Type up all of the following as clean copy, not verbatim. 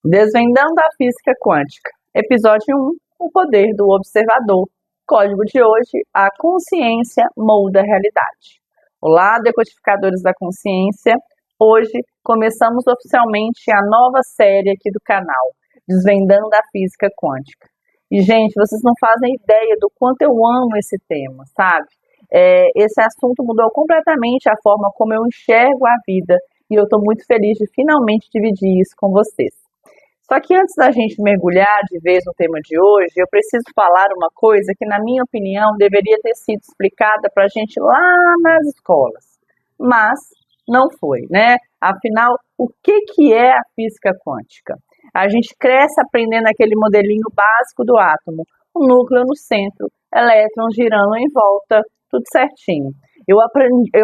Desvendando a física quântica. Episódio 1, o poder do observador. Código de hoje, a consciência molda a realidade. Olá, decodificadores da consciência. Hoje começamos oficialmente a nova série aqui do canal, Desvendando a Física Quântica. E, gente, vocês não fazem ideia do quanto eu amo esse tema, sabe? Esse assunto mudou completamente a forma como eu enxergo a vida e eu estou muito feliz de finalmente dividir isso com vocês. Só que antes da gente mergulhar de vez no tema de hoje, eu preciso falar uma coisa que, na minha opinião, deveria ter sido explicada para a gente lá nas escolas. Mas não foi, né? Afinal, o que é a física quântica? A gente cresce aprendendo aquele modelinho básico do átomo, o núcleo no centro, elétrons girando em volta, tudo certinho. Eu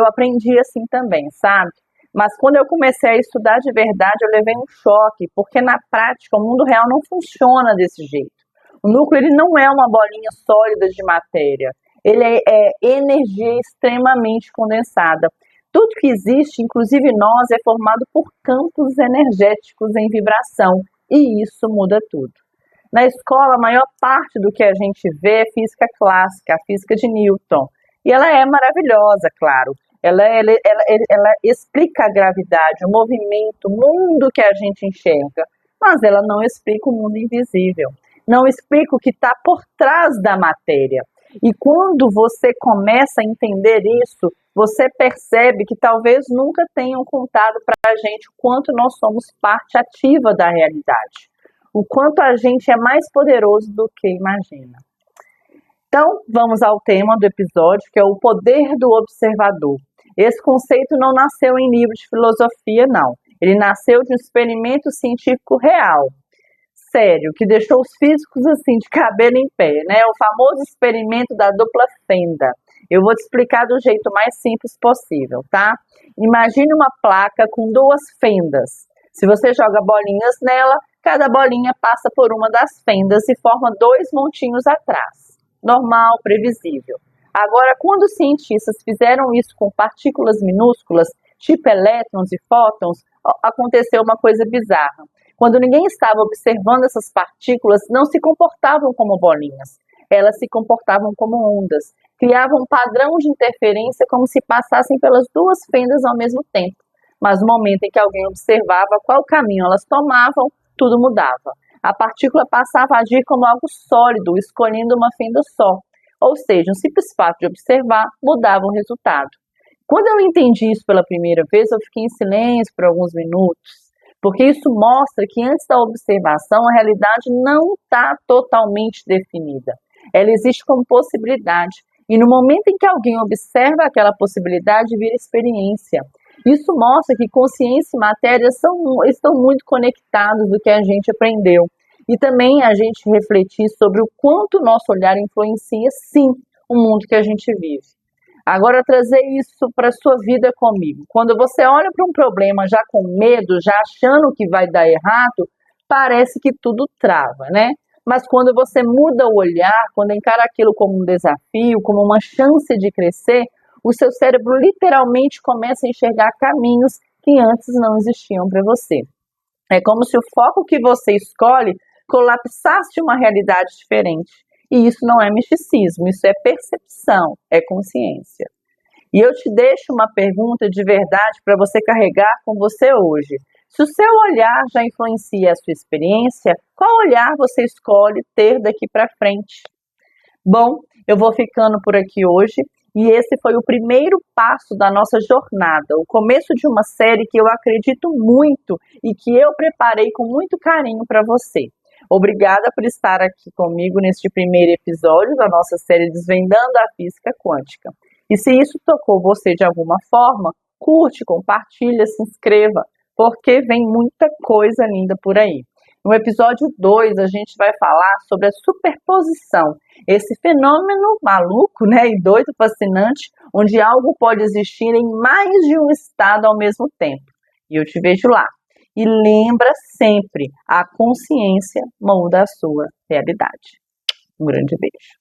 aprendi assim também, sabe? Mas quando eu comecei a estudar de verdade, eu levei um choque, porque na prática o mundo real não funciona desse jeito. O núcleo ele não é uma bolinha sólida de matéria, ele é energia extremamente condensada. Tudo que existe, inclusive nós, é formado por campos energéticos em vibração, e isso muda tudo. Na escola, a maior parte do que a gente vê é física clássica, a física de Newton, e ela é maravilhosa, claro. Ela explica a gravidade, o movimento, o mundo que a gente enxerga, mas ela não explica o mundo invisível, não explica o que está por trás da matéria. E quando você começa a entender isso, você percebe que talvez nunca tenham contado para a gente o quanto nós somos parte ativa da realidade, o quanto a gente é mais poderoso do que imagina. Então, vamos ao tema do episódio, que é o poder do observador. Esse conceito não nasceu em livro de filosofia, não. Ele nasceu de um experimento científico real, sério, que deixou os físicos assim, de cabelo em pé, né? O famoso experimento da dupla fenda. Eu vou te explicar do jeito mais simples possível, tá? Imagine uma placa com duas fendas. Se você joga bolinhas nela, cada bolinha passa por uma das fendas e forma dois montinhos atrás. Normal, previsível. Agora, quando os cientistas fizeram isso com partículas minúsculas, tipo elétrons e fótons, aconteceu uma coisa bizarra. Quando ninguém estava observando essas partículas, não se comportavam como bolinhas, elas se comportavam como ondas, criavam um padrão de interferência como se passassem pelas duas fendas ao mesmo tempo. Mas no momento em que alguém observava qual caminho elas tomavam, tudo mudava. A partícula passava a agir como algo sólido, escolhendo uma fenda só. Ou seja, um simples fato de observar mudava o resultado. Quando eu entendi isso pela primeira vez, eu fiquei em silêncio por alguns minutos, porque isso mostra que antes da observação a realidade não está totalmente definida. Ela existe como possibilidade, e no momento em que alguém observa aquela possibilidade, vira experiência. Isso mostra que consciência e matéria estão muito conectados do que a gente aprendeu. E também a gente refletir sobre o quanto o nosso olhar influencia, sim, o mundo que a gente vive. Agora, trazer isso para a sua vida comigo. Quando você olha para um problema já com medo, já achando que vai dar errado, parece que tudo trava, né? Mas quando você muda o olhar, quando encara aquilo como um desafio, como uma chance de crescer, o seu cérebro literalmente começa a enxergar caminhos que antes não existiam para você. É como se o foco que você escolhe colapsasse uma realidade diferente. E isso não é misticismo, isso é percepção, é consciência. E eu te deixo uma pergunta de verdade para você carregar com você hoje. Se o seu olhar já influencia a sua experiência, qual olhar você escolhe ter daqui para frente? Bom, eu vou ficando por aqui hoje e esse foi o primeiro passo da nossa jornada, o começo de uma série que eu acredito muito e que eu preparei com muito carinho para você. Obrigada por estar aqui comigo neste primeiro episódio da nossa série Desvendando a Física Quântica. E se isso tocou você de alguma forma, curte, compartilha, se inscreva, porque vem muita coisa linda por aí. No episódio 2, a gente vai falar sobre a superposição, esse fenômeno maluco, né, e doido, fascinante, onde algo pode existir em mais de um estado ao mesmo tempo. E eu te vejo lá. E lembra sempre, a consciência molda a sua realidade. Um grande beijo.